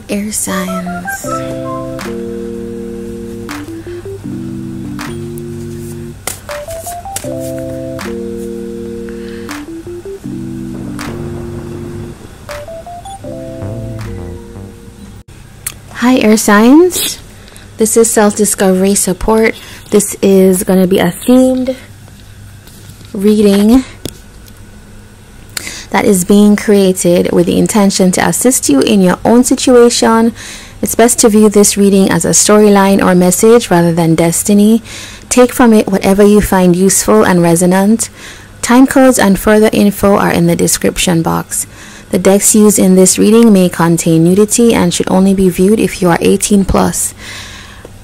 Air signs. Hi air signs, this is self-discovery support. This is going to be a themed reading that is being created with the intention to assist you in your own situation. It's best to view this reading as a storyline or message rather than destiny. Take from it whatever you find useful and resonant. Time codes and further info are in the description box. The decks used in this reading may contain nudity and should only be viewed if you are 18 plus.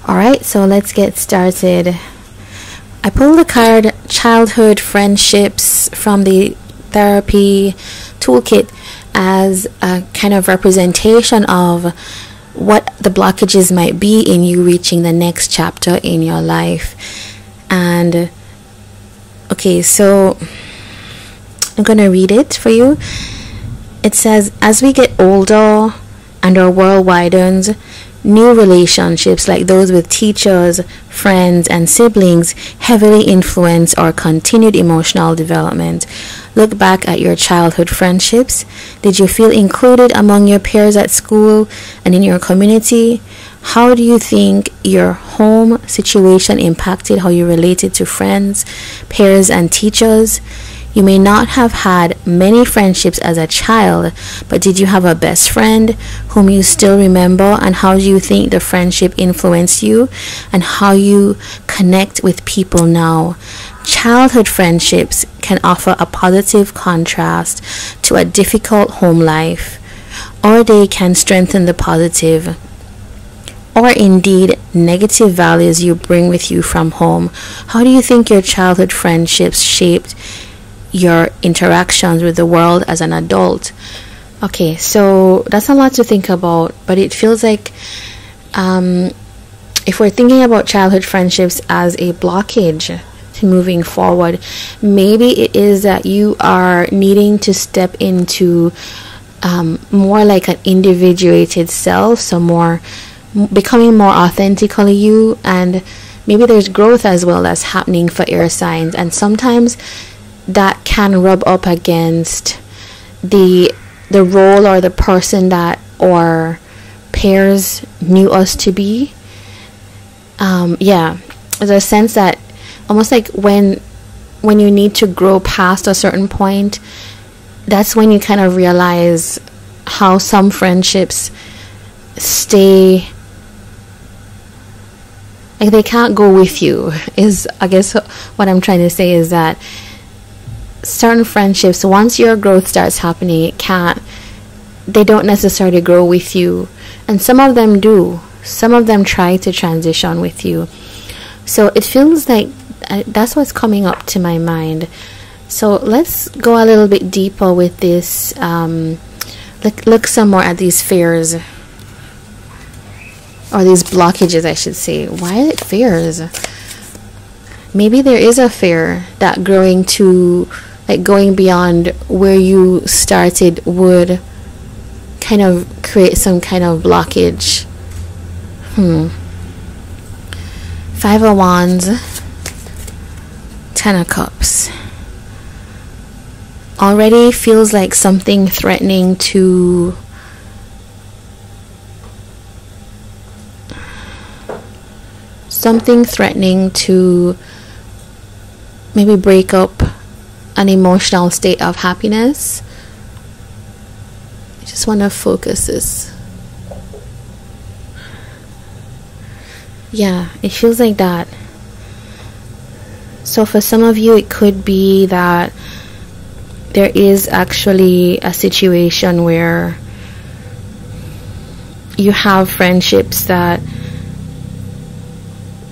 Alright, so let's get started. I pulled the card Childhood Friendships from the Therapy Toolkit as a kind of representation of what the blockages might be in you reaching the next chapter in your life. And okay, so I'm going to read it for you. It says, as we get older and our world widens, new relationships like those with teachers, friends, and siblings heavily influence our continued emotional development. Look back at your childhood friendships. Did you feel included among your peers at school and in your community? How do you think your home situation impacted how you related to friends, peers, and teachers? You may not have had many friendships as a child, but did you have a best friend whom you still remember, and how do you think the friendship influenced you and how you connect with people now? Childhood friendships can offer a positive contrast to a difficult home life, or they can strengthen the positive or indeed negative values you bring with you from home. How do you think your childhood friendships shaped your interactions with the world as an adult? Okay, so that's a lot to think about, but it feels like if we're thinking about childhood friendships as a blockage to moving forward, maybe it is that you are needing to step into more like an individuated self, so more becoming more authentically you, and maybe there's growth as well that's happening for air signs, and sometimes that can rub up against the role or the person that our peers knew us to be. Yeah, there's a sense that almost like when you need to grow past a certain point, that's when you kind of realize how some friendships stay, like they can't go with you, is I guess what I'm trying to say, is that certain friendships, once your growth starts happening, they don't necessarily grow with you, and some of them do. Some of them try to transition with you. So it feels like that's what's coming up to my mind. So let's go a little bit deeper with this. Look some more at these fears, or these blockages I should say. Why are it fears? Maybe there is a fear that going beyond where you started would kind of create some kind of blockage. 5 of Wands, 10 of Cups. Already feels like something threatening to maybe break up an emotional state of happiness. I just want to focus this. Yeah, it feels like that. So for some of you, it could be that there is actually a situation where you have friendships that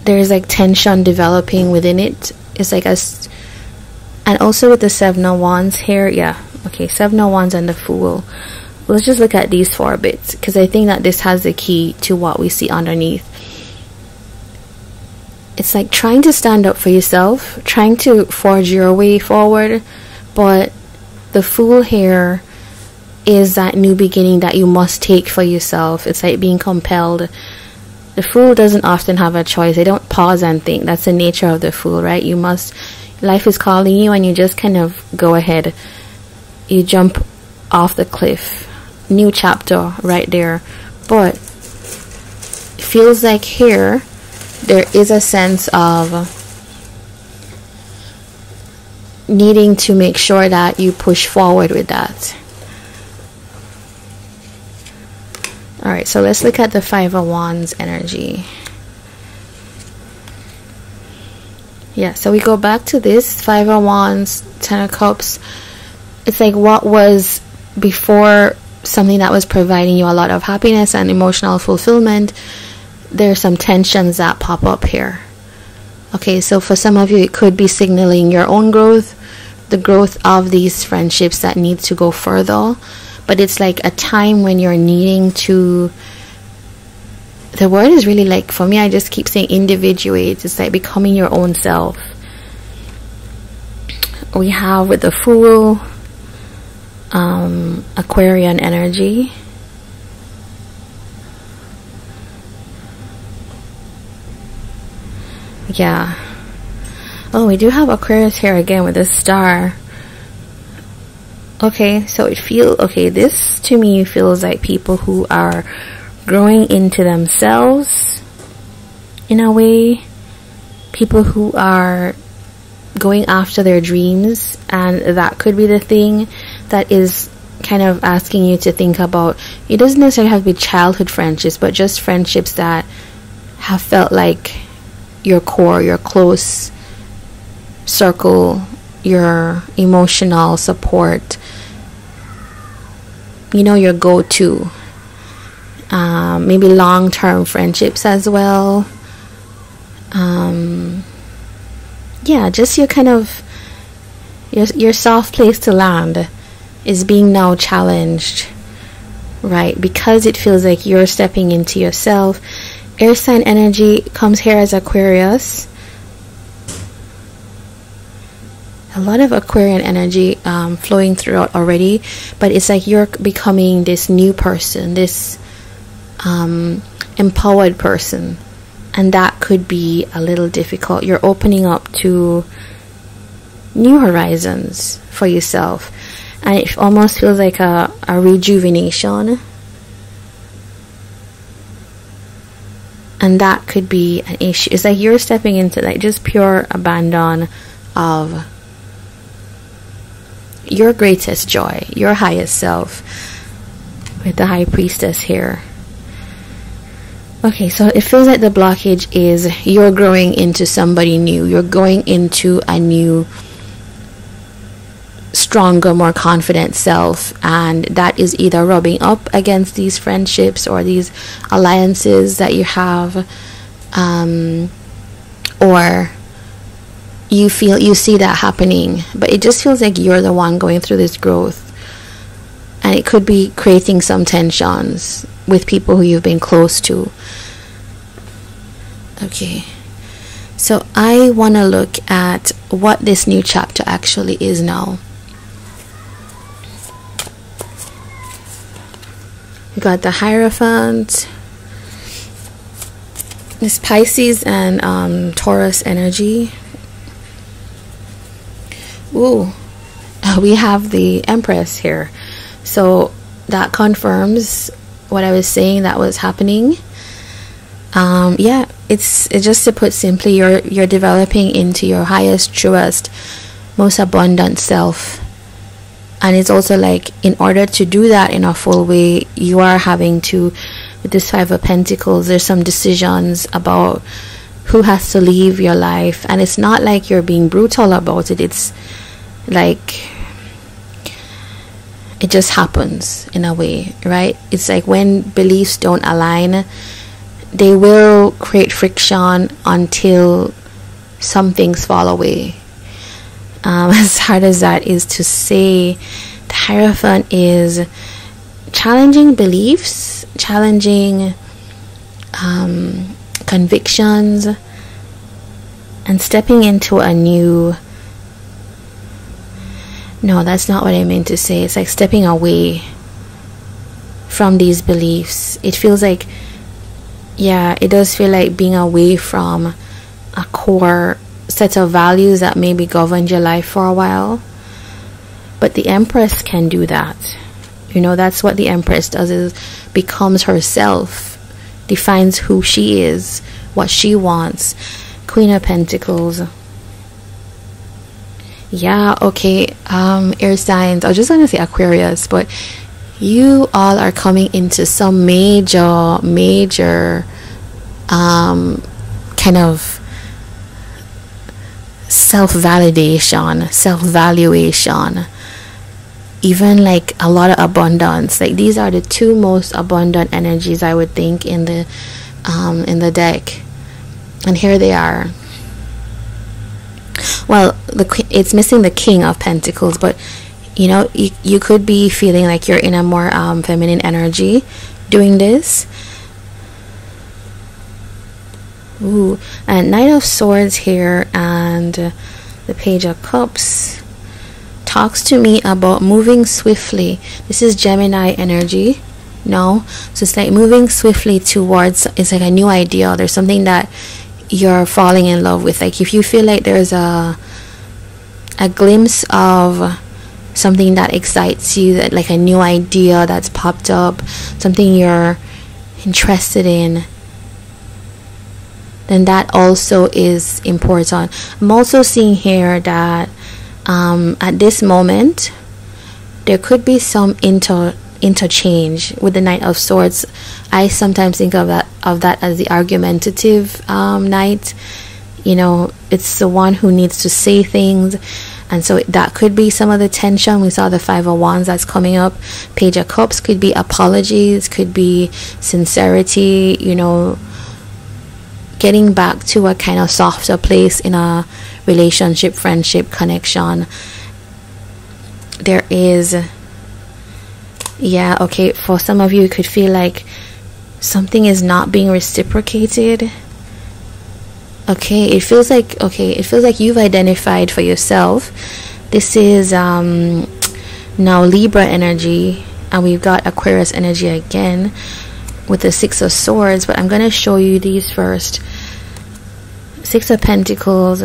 there's like tension developing within it. It's like and also with the 7 of Wands here, yeah, okay, 7 of Wands and the Fool. Let's just look at these 4 bits, because I think that this has the key to what we see underneath. It's like trying to stand up for yourself, trying to forge your way forward, but the Fool here is that new beginning that you must take for yourself. It's like being compelled. The Fool doesn't often have a choice. They don't pause and think. That's the nature of the Fool, right? You must, life is calling you and you just kind of go ahead. You jump off the cliff. New chapter right there. But it feels like here there is a sense of needing to make sure that you push forward with that. Alright, so let's look at the Five of Wands energy. Yeah, so we go back to this Five of Wands, Ten of Cups. It's like what was before something that was providing you a lot of happiness and emotional fulfillment. There's some tensions that pop up here. Okay, so for some of you it could be signaling your own growth, the growth of these friendships that need to go further. But it's like a time when you're needing to, the word is really like, for me, I just keep saying individuate. It's like becoming your own self. We have with the Fool, Aquarian energy. Yeah. Oh, we do have Aquarius here again with this star. Okay, so it feels, okay, this to me feels like people who are growing into themselves in a way. People who are going after their dreams, and that could be the thing that is kind of asking you to think about. It doesn't necessarily have to be childhood friendships, but just friendships that have felt like your core, your close circle, your emotional support, you know, your go-to. Maybe long-term friendships as well. Yeah, just your kind of your soft place to land is being now challenged, right? Because it feels like you're stepping into yourself. Air sign energy comes here as Aquarius. A lot of Aquarian energy flowing throughout already, but it's like you're becoming this new person, this empowered person, and that could be a little difficult. You're opening up to new horizons for yourself, and it almost feels like a rejuvenation, and that could be an issue. It's like you're stepping into like just pure abandon of your greatest joy, your highest self, with the High Priestess here. Okay, so it feels like the blockage is you're growing into somebody new. You're going into a new, stronger, more confident self, and that is either rubbing up against these friendships or these alliances that you have, or you see that happening, but it just feels like you're the one going through this growth, and it could be creating some tensions with people who you've been close to. Okay, so I want to look at what this new chapter actually is now. We got the Hierophant, this Pisces and Taurus energy. Ooh, we have the Empress here, so that confirms what I was saying that was happening. Yeah, it's just to put simply, you're developing into your highest, truest, most abundant self, and it's also like in order to do that in a full way, you are having to, with this Five of Pentacles, there's some decisions about who has to leave your life, and it's not like you're being brutal about it. It's like it just happens in a way, right? It's like when beliefs don't align, they will create friction until some things fall away. As hard as that is to say, the Hierophant is challenging beliefs, challenging convictions, and stepping into a new, no, that's not what I meant to say. It's like stepping away from these beliefs. It feels like, yeah, it does feel like being away from a core set of values that maybe governed your life for a while. But the Empress can do that. You know, that's what the Empress does, is becomes herself, defines who she is, what she wants. Queen of Pentacles. Yeah, okay, air signs. I was just going to say Aquarius, but you all are coming into some major kind of self-validation, self-valuation, even like a lot of abundance. Like, these are the two most abundant energies, I would think, in the deck. And here they are. Well, it's missing the King of Pentacles, but you know, you could be feeling like you're in a more feminine energy doing this. Ooh, and Knight of Swords here, and the Page of Cups talks to me about moving swiftly. This is Gemini energy. No, so it's like moving swiftly towards, it's like a new idea. There's something that you're falling in love with. Like, if you feel like there's a glimpse of something that excites you, that like a new idea that's popped up, something you're interested in, then that also is important. I'm also seeing here that at this moment there could be some interchange with the Knight of Swords. I sometimes think of that as the argumentative knight. You know, it's the one who needs to say things, and so that could be some of the tension. We saw the Five of Wands that's coming up. Page of Cups could be apologies, could be sincerity, you know, getting back to a kind of softer place in a relationship, friendship, connection. There is, yeah, okay, for some of you, it could feel like something is not being reciprocated. Okay, it feels like you've identified for yourself. This is now Libra energy, and we've got Aquarius energy again with the Six of Swords, but I'm going to show you these first. Six of Pentacles.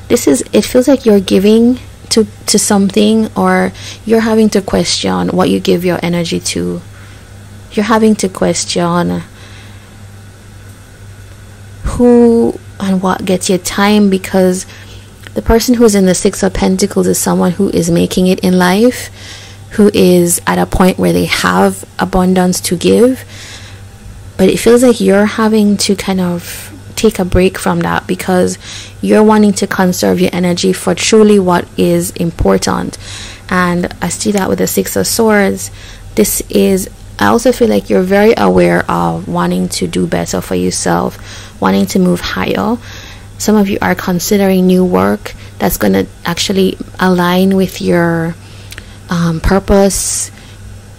This is, it feels like you're giving to something, or you're having to question what you give your energy to. You're having to question who and what gets your time, because the person who's in the Six of Pentacles is someone who is making it in life, who is at a point where they have abundance to give. But it feels like you're having to kind of take a break from that, because you're wanting to conserve your energy for truly what is important. And I see that with the Six of Swords. This is, I also feel like you're very aware of wanting to do better for yourself, wanting to move higher. Some of you are considering new work that's going to actually align with your purpose,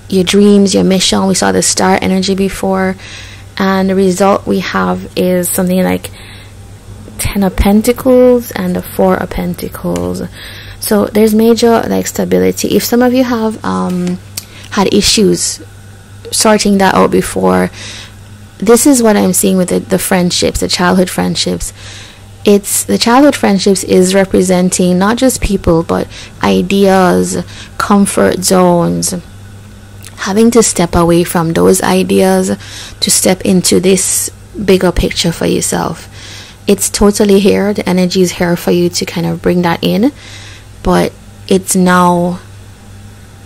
your dreams, your mission. We saw the Star energy before, and the result we have is something like Ten of Pentacles and the Four of Pentacles. So there's major like stability. If some of you have had issues sorting that out before, this is what I'm seeing with the friendships, the childhood friendships. It's the childhood friendships is representing not just people, but ideas, comfort zones. Having to step away from those ideas to step into this bigger picture for yourself. It's totally here. The energy is here for you to kind of bring that in, but it's now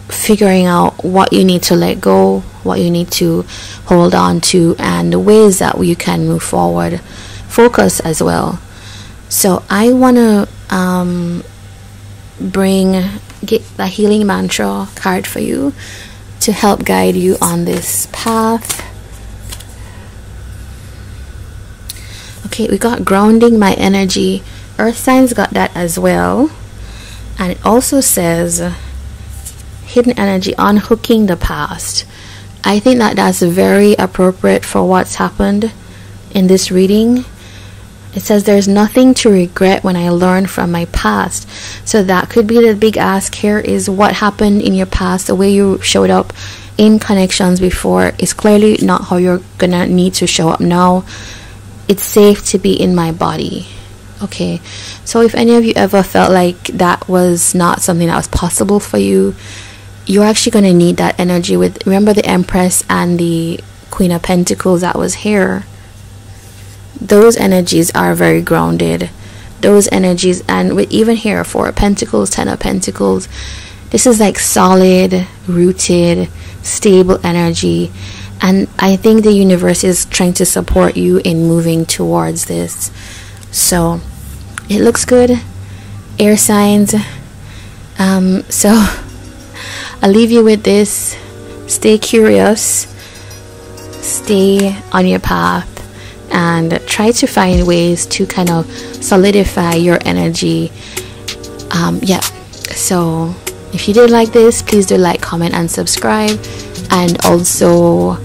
figuring out what you need to let go, what you need to hold on to, and the ways that you can move forward. Focus as well. So I want to get the healing mantra card for you to help guide you on this path. Okay, we got grounding my energy. Earth signs got that as well. And it also says hidden energy, unhooking the past. I think that that's very appropriate for what's happened in this reading. It says there's nothing to regret when I learn from my past. So that could be the big ask here, is what happened in your past, the way you showed up in connections before is clearly not how you're gonna need to show up now. It's safe to be in my body. Okay, so if any of you ever felt like that was not something that was possible for you, you're actually going to need that energy with, remember the Empress and the Queen of Pentacles that was here. Those energies are very grounded. Those energies, and with even here, 4 of Pentacles, 10 of Pentacles, this is like solid, rooted, stable energy. And I think the universe is trying to support you in moving towards this. So it looks good, air signs. So I'll leave you with this. Stay curious, stay on your path, and try to find ways to kind of solidify your energy. Yeah, so if you did like this, please do like, comment, and subscribe. And also,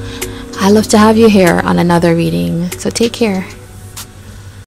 I love to have you here on another reading. So take care.